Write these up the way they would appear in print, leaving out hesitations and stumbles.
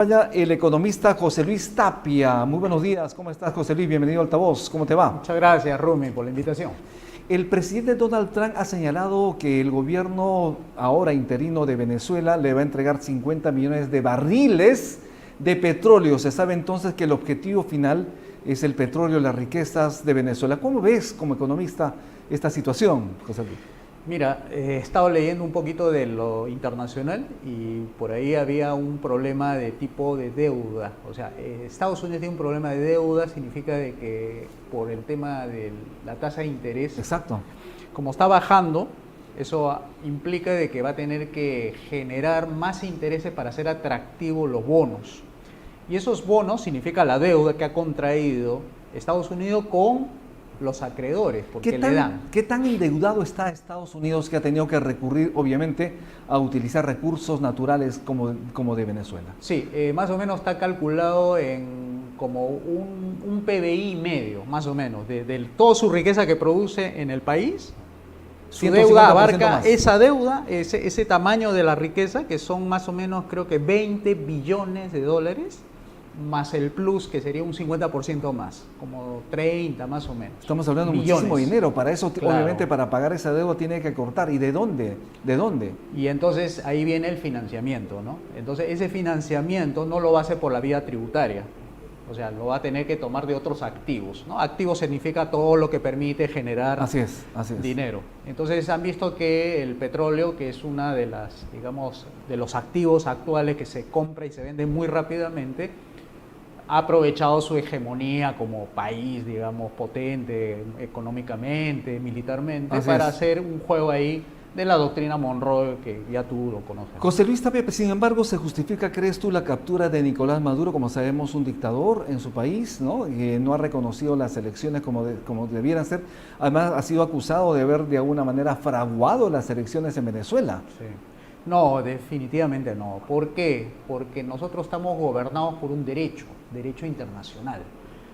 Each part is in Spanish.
El economista José Luis Tapia. Muy buenos días, ¿cómo estás, José Luis? Bienvenido a Altavoz, ¿cómo te va? Muchas gracias, Rumi, por la invitación. El presidente Donald Trump ha señalado que el gobierno ahora interino de Venezuela le va a entregar 50 millones de barriles de petróleo. Se sabe entonces que el objetivo final es el petróleo, las riquezas de Venezuela. ¿Cómo ves como economista esta situación, José Luis? Mira, he estado leyendo un poquito de lo internacional y por ahí había un problema de tipo de deuda. O sea, Estados Unidos tiene un problema de deuda, significa de que por el tema de la tasa de interés, Exacto. como está bajando, eso implica de que va a tener que generar más intereses para hacer atractivos los bonos. Y esos bonos significa la deuda que ha contraído Estados Unidos con los acreedores, porque le dan. ¿Qué tan endeudado está Estados Unidos que ha tenido que recurrir, obviamente, a utilizar recursos naturales como de Venezuela? Sí, más o menos está calculado en como un PBI medio, más o menos, de toda su riqueza que produce en el país. Su deuda abarca más. Esa deuda, ese tamaño de la riqueza, que son más o menos, creo que 20 billones de dólares, más el plus, que sería un 50% más, como 30 más o menos. Estamos hablando de muchísimo dinero. Para eso, claro, obviamente, para pagar esa deuda tiene que cortar. ¿Y de dónde? ¿De dónde? Y entonces ahí viene el financiamiento, ¿no? Entonces ese financiamiento no lo va a hacer por la vía tributaria. O sea, lo va a tener que tomar de otros activos, ¿no? Activos significa todo lo que permite generar dinero. Entonces han visto que el petróleo, que es una de las, digamos, de los activos actuales que se compra y se vende muy rápidamente, ha aprovechado su hegemonía como país, digamos, potente económicamente, militarmente, para hacer un juego ahí de la doctrina Monroe, que ya tú lo conoces. José Luis Tapia, sin embargo, ¿se justifica, crees tú, la captura de Nicolás Maduro, como sabemos, un dictador en su país, ¿no? Que no ha reconocido las elecciones como debieran ser? Además, ha sido acusado de haber, de alguna manera, fraguado las elecciones en Venezuela. Sí. No, definitivamente no. ¿Por qué? Porque nosotros estamos gobernados por un derecho internacional.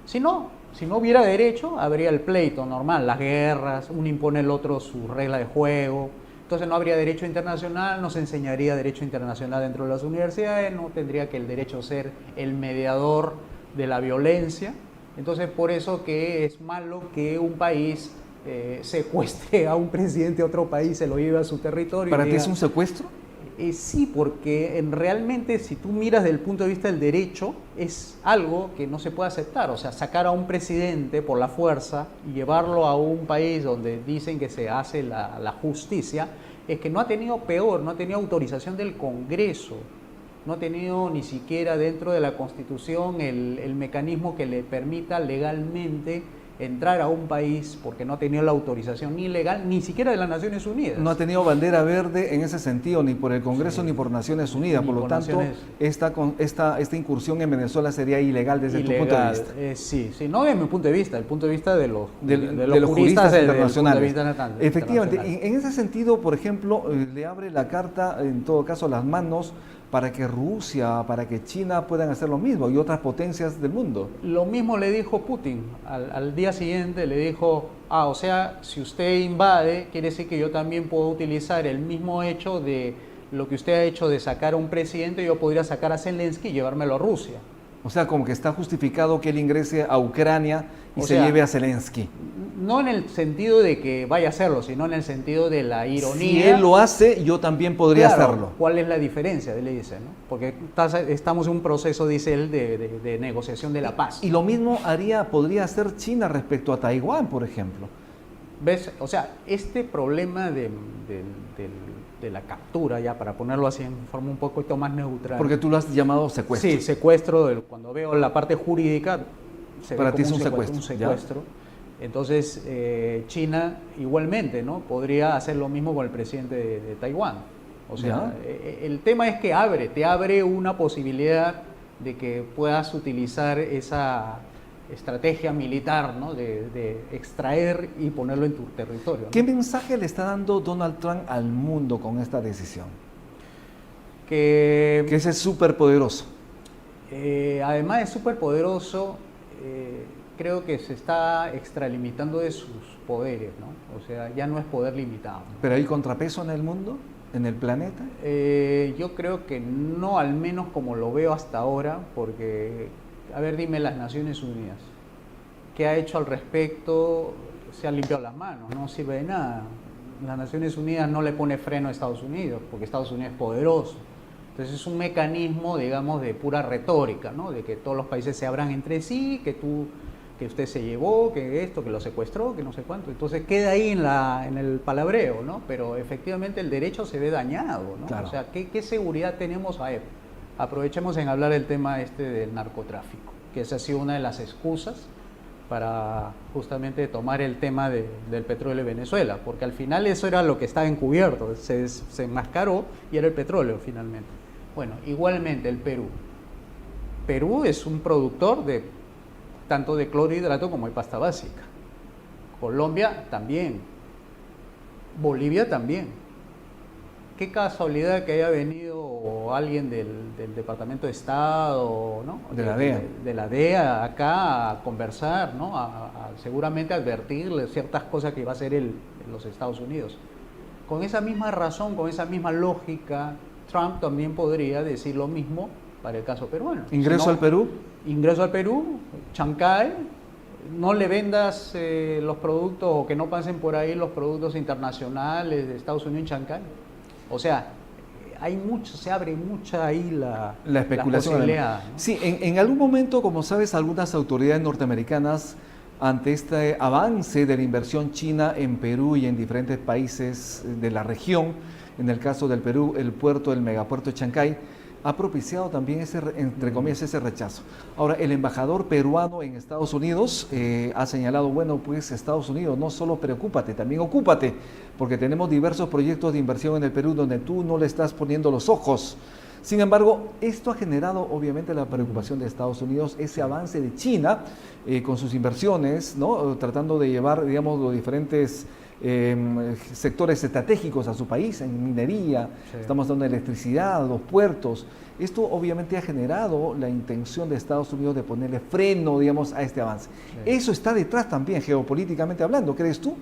Si no hubiera derecho, habría el pleito normal, las guerras, uno impone al otro su regla de juego. Entonces no habría derecho internacional, no se enseñaría derecho internacional dentro de las universidades, no tendría que el derecho ser el mediador de la violencia. Entonces por eso que es malo que un país secuestre a un presidente de otro país, se lo lleve a su territorio. ¿Para ti es un secuestro? Sí, porque realmente si tú miras desde el punto de vista del derecho, es algo que no se puede aceptar. O sea, sacar a un presidente por la fuerza y llevarlo a un país donde dicen que se hace la justicia, es que no ha tenido autorización del Congreso, no ha tenido ni siquiera dentro de la Constitución el mecanismo que le permita legalmente entrar a un país, porque no ha tenido la autorización ni legal, ni siquiera de las Naciones Unidas. No ha tenido bandera verde en ese sentido, ni por el Congreso ni por Naciones Unidas. Por lo tanto, esta incursión en Venezuela sería ilegal desde tu punto de vista. Sí, no desde mi punto de vista, el punto de vista de los juristas internacionales. Efectivamente, internacional. En ese sentido, por ejemplo, le abre la carta, en todo caso, las manos para que Rusia, para que China puedan hacer lo mismo y otras potencias del mundo. Lo mismo le dijo Putin. Al día siguiente le dijo, o sea, si usted invade, quiere decir que yo también puedo utilizar el mismo hecho de lo que usted ha hecho de sacar a un presidente, yo podría sacar a Zelensky y llevármelo a Rusia. O sea, como que está justificado que él ingrese a Ucrania y se lleve a Zelensky. No en el sentido de que vaya a hacerlo, sino en el sentido de la ironía. Si él lo hace, yo también podría hacerlo. ¿Cuál es la diferencia? Él le dice, ¿no? Porque estamos en un proceso, dice él, de negociación de la paz. Y lo mismo podría hacer China respecto a Taiwán, por ejemplo. ¿Ves? O sea, este problema de la captura, ya para ponerlo así en forma un poquito más neutral. Porque tú lo has llamado secuestro. Sí, secuestro, cuando veo la parte jurídica, para ti es un secuestro. Un secuestro. Entonces, China igualmente, ¿no? Podría hacer lo mismo con el presidente de Taiwán. O sea, el tema es que te abre una posibilidad de que puedas utilizar esa estrategia militar, ¿no? de extraer y ponerlo en tu territorio, ¿no? ¿Qué mensaje le está dando Donald Trump al mundo con esta decisión? Que ese es súper poderoso. Además de súper poderoso, creo que se está extralimitando de sus poderes, ¿no? O sea, ya no es poder limitado, ¿no? ¿Pero hay contrapeso en el mundo? en el planeta? Yo creo que no, al menos como lo veo hasta ahora, porque, a ver, dime, las Naciones Unidas, ¿qué ha hecho al respecto? Se ha limpiado las manos, no sirve de nada. Las Naciones Unidas no le pone freno a Estados Unidos, porque Estados Unidos es poderoso. Entonces es un mecanismo, digamos, de pura retórica, ¿no? De que todos los países se abran entre sí, que usted se llevó, que esto, que lo secuestró, que no sé cuánto. Entonces queda ahí en el palabreo, ¿no? Pero efectivamente el derecho se ve dañado, ¿no? Claro. O sea, ¿qué seguridad tenemos? A ver, aprovechemos en hablar del tema del narcotráfico, que esa ha sido una de las excusas para justamente tomar el tema del petróleo de Venezuela, porque al final eso era lo que estaba encubierto, se enmascaró y era el petróleo finalmente. Bueno, igualmente el Perú. Perú es un productor tanto de clorhidrato como de pasta básica. Colombia también. Bolivia también. Qué casualidad que haya venido alguien del Departamento de Estado, ¿no? De la DEA. De la DEA acá a conversar, ¿no? Seguramente advertirle ciertas cosas que va a hacer los Estados Unidos. Con esa misma razón, con esa misma lógica, Trump también podría decir lo mismo para el caso peruano. ¿Ingreso al Perú? Ingreso al Perú, Chancay, no le vendas los productos o que no pasen por ahí los productos internacionales de Estados Unidos en Chancay. O sea, se abre mucha ahí la especulación. posibilidad, ¿no? Sí, en algún momento, como sabes, algunas autoridades norteamericanas, ante este avance de la inversión china en Perú y en diferentes países de la región, en el caso del Perú, el megapuerto de Chancay, ha propiciado también entre comillas, ese rechazo. Ahora, el embajador peruano en Estados Unidos ha señalado, bueno, pues Estados Unidos, no solo preocúpate, también ocúpate, porque tenemos diversos proyectos de inversión en el Perú donde tú no le estás poniendo los ojos. Sin embargo, esto ha generado obviamente la preocupación de Estados Unidos, ese avance de China con sus inversiones, ¿no? Tratando de llevar, digamos, los diferentes sectores estratégicos a su país, en minería, sí. Estamos hablando de electricidad, los puertos. Esto obviamente ha generado la intención de Estados Unidos de ponerle freno, digamos, a este avance. Sí. Eso está detrás también, geopolíticamente hablando, ¿crees tú?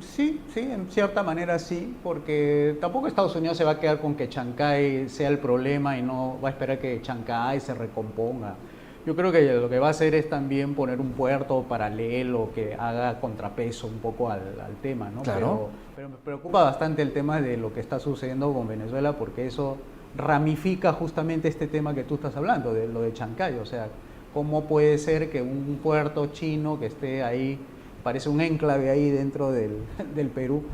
Sí, en cierta manera sí, porque tampoco Estados Unidos se va a quedar con que Chancay sea el problema y no va a esperar que Chancay se recomponga. Yo creo que lo que va a hacer es también poner un puerto paralelo que haga contrapeso un poco al tema, ¿no? Claro. Pero me preocupa bastante el tema de lo que está sucediendo con Venezuela, porque eso ramifica justamente este tema que tú estás hablando, de lo de Chancay. O sea, ¿cómo puede ser que un puerto chino que esté ahí, parece un enclave ahí dentro del Perú,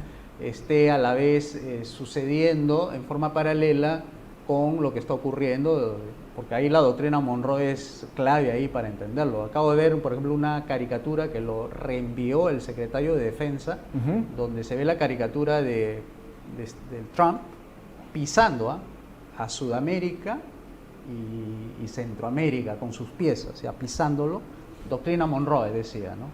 esté a la vez sucediendo en forma paralela con lo que está ocurriendo? Porque ahí la doctrina Monroe es clave ahí para entenderlo. Acabo de ver, por ejemplo, una caricatura que lo reenvió el secretario de Defensa, donde se ve la caricatura de Trump pisando a Sudamérica y Centroamérica con sus pies, o sea, pisándolo. Doctrina Monroe decía, ¿no?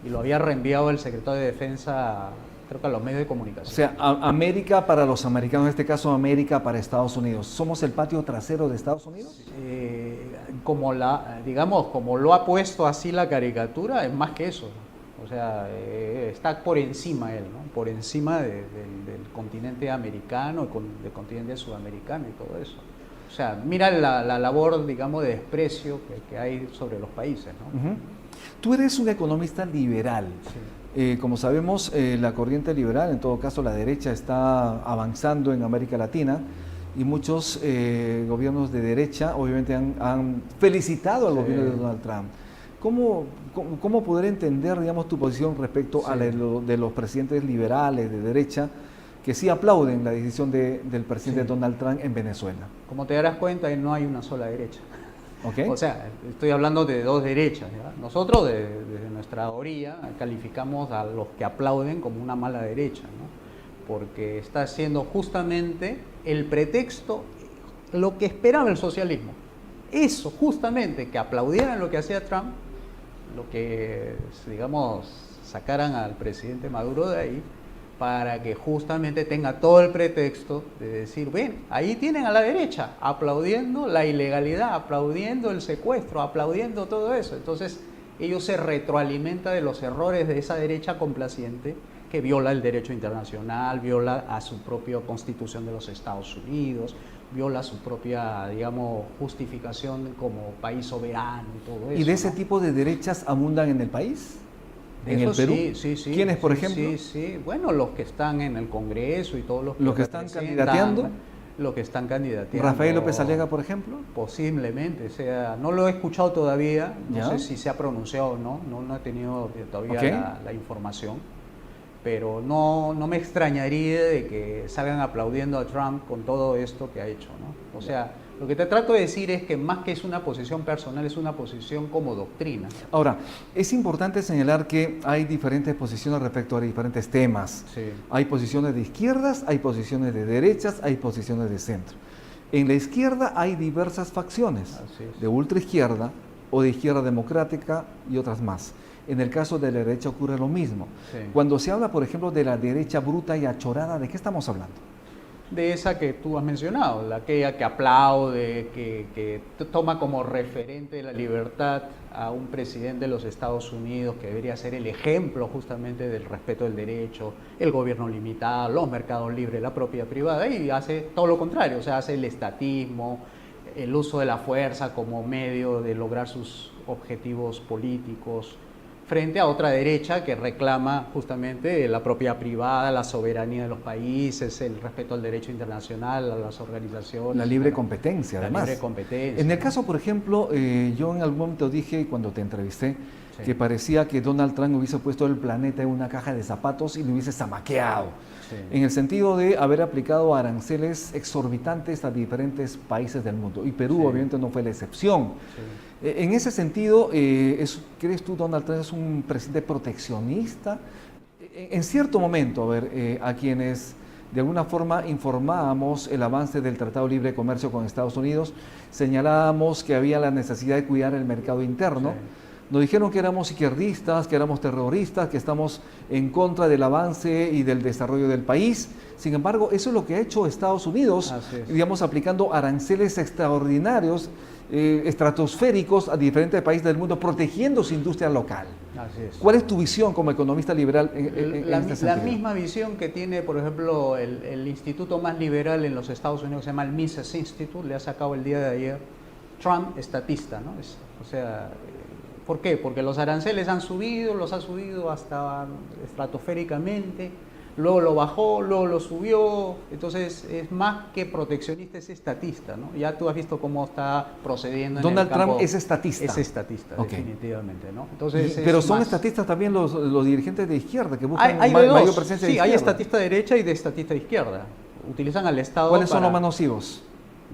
Y lo había reenviado el secretario de Defensa, creo que a los medios de comunicación. O sea, América para los americanos, en este caso América para Estados Unidos. ¿Somos el patio trasero de Estados Unidos? Como lo ha puesto así la caricatura, es más que eso. O sea, está por encima él, ¿no? Por encima del continente americano, del continente sudamericano y todo eso. O sea, mira la labor, digamos, de desprecio que hay sobre los países, ¿no? Tú eres un economista liberal. Sí. Como sabemos, la corriente liberal, en todo caso la derecha, está avanzando en América Latina y muchos gobiernos de derecha obviamente han felicitado al gobierno de Donald Trump. ¿Cómo poder entender, digamos, tu posición respecto a de los presidentes liberales de derecha que sí aplauden la decisión del presidente Donald Trump en Venezuela? Como te darás cuenta, no hay una sola derecha. Okay. O sea, estoy hablando de dos derechas, ¿ya? Nosotros desde nuestra orilla calificamos a los que aplauden como una mala derecha, ¿no? Porque está siendo justamente el pretexto, lo que esperaba el socialismo. Eso, justamente, que aplaudieran lo que hacía Trump, lo que, digamos, sacaran al presidente Maduro de ahí, para que justamente tenga todo el pretexto de decir, ven, ahí tienen a la derecha, aplaudiendo la ilegalidad, aplaudiendo el secuestro, aplaudiendo todo eso. Entonces, ellos se retroalimentan de los errores de esa derecha complaciente que viola el derecho internacional, viola a su propia Constitución de los Estados Unidos, viola su propia, digamos, justificación como país soberano y todo eso. ¿Y de ese ¿no? tipo de derechas abundan en el país? ¿En el Perú? Sí. ¿Quiénes, por ejemplo? Sí. Bueno, los que están en el Congreso y todos ¿Los que están candidateando? Los que están candidateando. ¿Rafael López Aliaga, por ejemplo? Posiblemente, o sea, no lo he escuchado todavía, no ¿Ya? sé si se ha pronunciado o no, no he tenido todavía la información, pero no me extrañaría de que salgan aplaudiendo a Trump con todo esto que ha hecho, ¿no? O sea, lo que te trato de decir es que más que es una posición personal, es una posición como doctrina. Ahora, es importante señalar que hay diferentes posiciones respecto a diferentes temas. Sí. Hay posiciones de izquierdas, hay posiciones de derechas, hay posiciones de centro. En la izquierda hay diversas facciones, Así es. de ultraizquierda o de izquierda democrática y otras más. En el caso de la derecha ocurre lo mismo. Sí. Cuando se habla, por ejemplo, de la derecha bruta y achorada, ¿de qué estamos hablando? De esa que tú has mencionado, aquella que aplaude, que toma como referente la libertad a un presidente de los Estados Unidos que debería ser el ejemplo justamente del respeto del derecho, el gobierno limitado, los mercados libres, la propiedad privada, y hace todo lo contrario, o sea, hace el estatismo, el uso de la fuerza como medio de lograr sus objetivos políticos, frente a otra derecha que reclama justamente la propiedad privada, la soberanía de los países, el respeto al derecho internacional, a las organizaciones. La libre competencia, la además. libre competencia. En el caso, por ejemplo, yo en algún momento dije, cuando te entrevisté, Sí. que parecía que Donald Trump hubiese puesto el planeta en una caja de zapatos y lo hubiese zamaqueado. Sí. En el sentido de haber aplicado aranceles exorbitantes a diferentes países del mundo. Y Perú, Sí. obviamente, no fue la excepción. Sí. En ese sentido, ¿crees tú, Donald Trump, es un presidente proteccionista? En cierto momento, a ver, a quienes de alguna forma informábamos el avance del Tratado de Libre Comercio con Estados Unidos, señalábamos que había la necesidad de cuidar el mercado interno. Sí. Nos dijeron que éramos izquierdistas, que éramos terroristas, que estamos en contra del avance y del desarrollo del país. Sin embargo, eso es lo que ha hecho Estados Unidos, Así es. digamos, aplicando aranceles extraordinarios, estratosféricos a diferentes países del mundo, protegiendo su industria local. Así es. ¿Cuál es tu visión como economista liberal en La este sentido? misma visión que tiene, por ejemplo, el instituto más liberal en los Estados Unidos, que se llama el Mises Institute, le ha sacado el día de ayer, Trump estatista, ¿no? O sea, ¿por qué? Porque los aranceles los ha subido hasta estratosféricamente, luego lo bajó, luego lo subió, entonces es más que proteccionista, es estatista, ¿no? Ya tú has visto cómo está procediendo en Donald el campo. Trump es estatista. Es estatista, Ok. definitivamente, ¿no? Entonces, Pero es son más- estatistas también los dirigentes de izquierda que buscan hay de mayor dos. presencia de Sí, hay izquierda. estatista de derecha y de estatista de izquierda. Utilizan al Estado. ¿Cuáles son para- los más nocivos?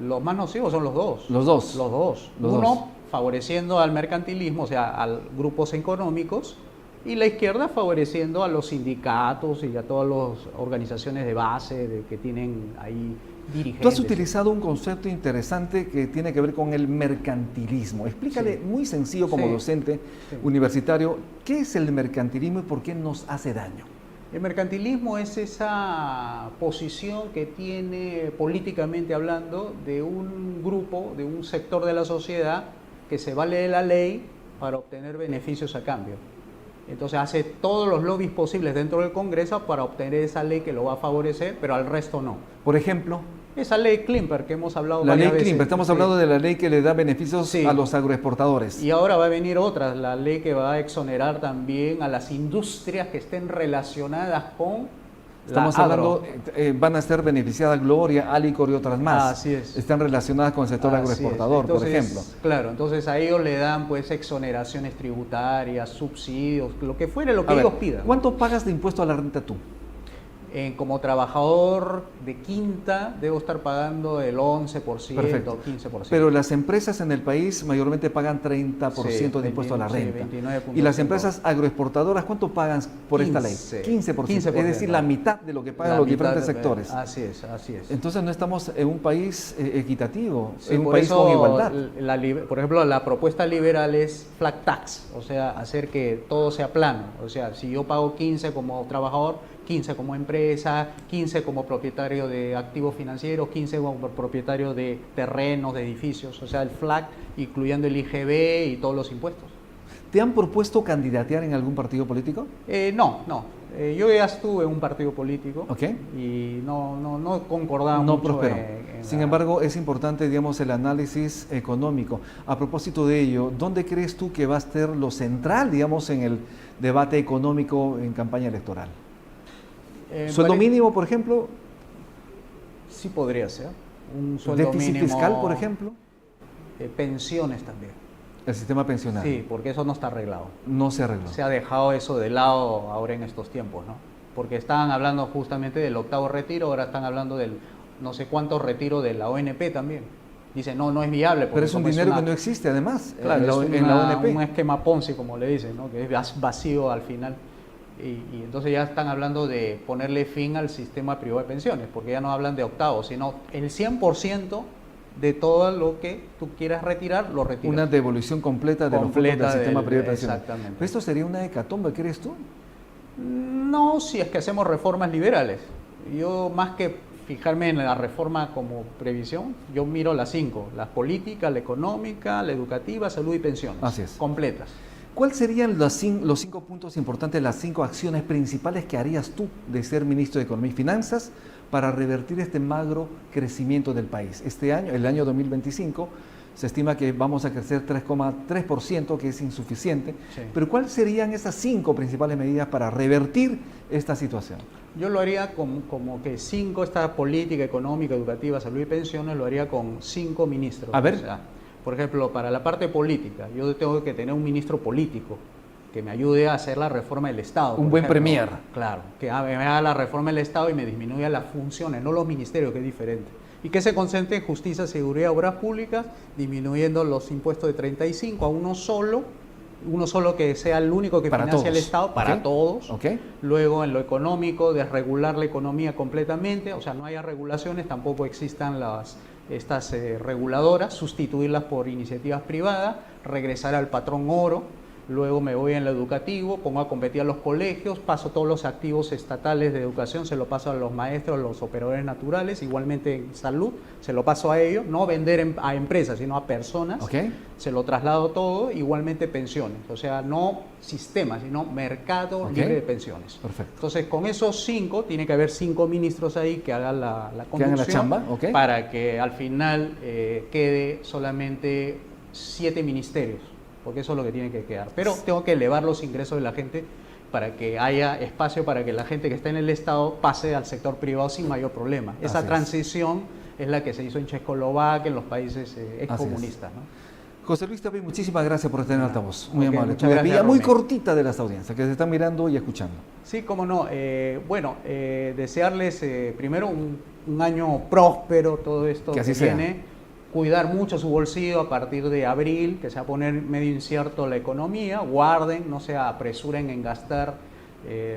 Los más nocivos son los dos. Los dos. Los dos. Los Uno dos. favoreciendo al mercantilismo, o sea, a grupos económicos, y la izquierda favoreciendo a los sindicatos y a todas las organizaciones de base que tienen ahí dirigentes. Tú has utilizado un concepto interesante que tiene que ver con el mercantilismo. Explícale Sí. muy sencillo como Sí. docente Sí. universitario, ¿qué es el mercantilismo y por qué nos hace daño? El mercantilismo es esa posición que tiene políticamente hablando de un grupo, de un sector de la sociedad que se vale de la ley para obtener beneficios a cambio. Entonces hace todos los lobbies posibles dentro del Congreso para obtener esa ley que lo va a favorecer, pero al resto no. Por ejemplo, Esa ley Klimper que hemos hablado la ley varias veces. Klimper, estamos Sí. hablando de la ley que le da beneficios Sí. a los agroexportadores. Y ahora va a venir otra, la ley que va a exonerar también a las industrias que estén relacionadas con Estamos la hablando, agro. van a ser beneficiadas Gloria, Alicor y otras más. Así es. Están relacionadas con el sector Así es. agroexportador, por Entonces, ejemplo. Claro, entonces a ellos le dan pues exoneraciones tributarias, subsidios, lo que fuere, lo que A ver, ellos pidan. ¿cuánto pagas de impuesto a la renta tú? Como trabajador de quinta debo estar pagando el 11%, Perfecto. 15%. Pero las empresas en el país mayormente pagan 30% de impuesto a la Sí, renta. 29.5. Y las empresas agroexportadoras, ¿cuánto pagan por esta ley? 15%. Es decir, la mitad de lo que pagan La los mitad diferentes de- sectores. Así es, así es. Entonces no estamos en un país equitativo, Sí, en un por país eso con igualdad. por ejemplo, la propuesta liberal es flat tax, o sea, hacer que todo sea plano. O sea, si yo pago 15 como trabajador, 15 como empresa, 15 como propietario de activos financieros, 15 como propietario de terrenos, de edificios, o sea, el flat, incluyendo el IGB y todos los impuestos. ¿Te han propuesto candidatear en algún partido político? No. Yo ya estuve en un partido político Ok. y no concordaba No mucho prosperó. en Sin la- embargo, es importante, digamos, el análisis económico. A propósito de ello, ¿dónde crees tú que va a ser lo central, digamos, en el debate económico en campaña electoral? ¿Sueldo mínimo, por ejemplo? Sí podría ser. Un sueldo ¿Déficit mínimo. fiscal, por ejemplo? Pensiones también. El sistema pensionario. Sí, porque eso no está arreglado. No se arregló. Se ha dejado eso de lado ahora en estos tiempos, ¿no? Porque estaban hablando justamente del octavo retiro, ahora están hablando del no sé cuánto retiro de la ONP también. Dicen, no es viable. Pero es un como dinero una- que no existe, además, Claro, en la ONP. un esquema Ponzi, como le dicen, ¿no? Que es vacío al final. Y entonces ya están hablando de ponerle fin al sistema privado de pensiones, porque ya no hablan de octavos, sino el 100% de todo lo que tú quieras retirar, lo retiras. Una devolución completa de Completa los fondos del sistema del- privado de pensiones. exactamente. Pero esto sería una hecatombe, ¿crees tú? No, si es que hacemos reformas liberales. Yo, más que fijarme en la reforma como previsión, yo miro las 5, la política, la económica, la educativa, salud y pensiones. Así es. Completas. ¿Cuáles serían los 5 puntos importantes, las 5 acciones principales que harías tú de ser ministro de Economía y Finanzas para revertir este magro crecimiento del país? Este año, el año 2025, se estima que vamos a crecer 3,3%, que es insuficiente. Sí. Pero ¿cuáles serían esas 5 principales medidas para revertir esta situación? Yo lo haría como que 5, esta política económica, educativa, salud y pensiones, lo haría con 5 ministros. A ver. O sea, por ejemplo, para la parte política, yo tengo que tener un ministro político que me ayude a hacer la reforma del Estado. Un por buen ejemplo. premier. Claro, que me haga la reforma del Estado y me disminuya las funciones, no los ministerios, que es diferente. Y que se concentre en justicia, seguridad, obras públicas, disminuyendo los impuestos de 35 a uno solo que sea el único que Para financia el todos. Estado, para Ok. todos. ¿Ok? Luego, en lo económico, desregular la economía completamente, o sea, no haya regulaciones, tampoco existan estas reguladoras, sustituirlas por iniciativas privadas, regresar al patrón oro. Luego me voy en lo educativo, pongo a competir a los colegios, paso todos los activos estatales de educación, se lo paso a los maestros, a los operadores naturales, igualmente en salud, se lo paso a ellos, no vender a empresas, sino a personas, ¿Ok? se lo traslado todo, igualmente pensiones, o sea, no sistema, sino mercado Ok. libre de pensiones. Perfecto. Entonces, con esos 5, tiene que haber 5 ministros ahí que hagan la Que hagan la conducción, chamba, ok. para que al final quede solamente 7 ministerios, porque eso es lo que tiene que quedar. Pero tengo que elevar los ingresos de la gente para que haya espacio para que la gente que está en el Estado pase al sector privado sin mayor problema. Esa Así es. transición es la que se hizo en Checoslovaquia, en los países es. excomunistas, ¿no? José Luis Tapia, muchísimas gracias por estar en altavoz. Muy Ok, amable. muchas gracias, Una muy Romy. cortita de las audiencias que se están mirando y escuchando. Sí, cómo no. Desearles primero un año próspero, todo esto Que así que sea. viene. Cuidar mucho su bolsillo a partir de abril, que se va a poner medio incierto la economía. Guarden, no se apresuren en gastar,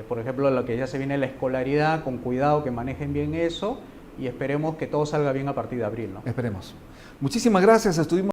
por ejemplo, lo que ya se viene la escolaridad, con cuidado, que manejen bien eso y esperemos que todo salga bien a partir de abril, ¿no? Esperemos. Muchísimas gracias. Estuvimos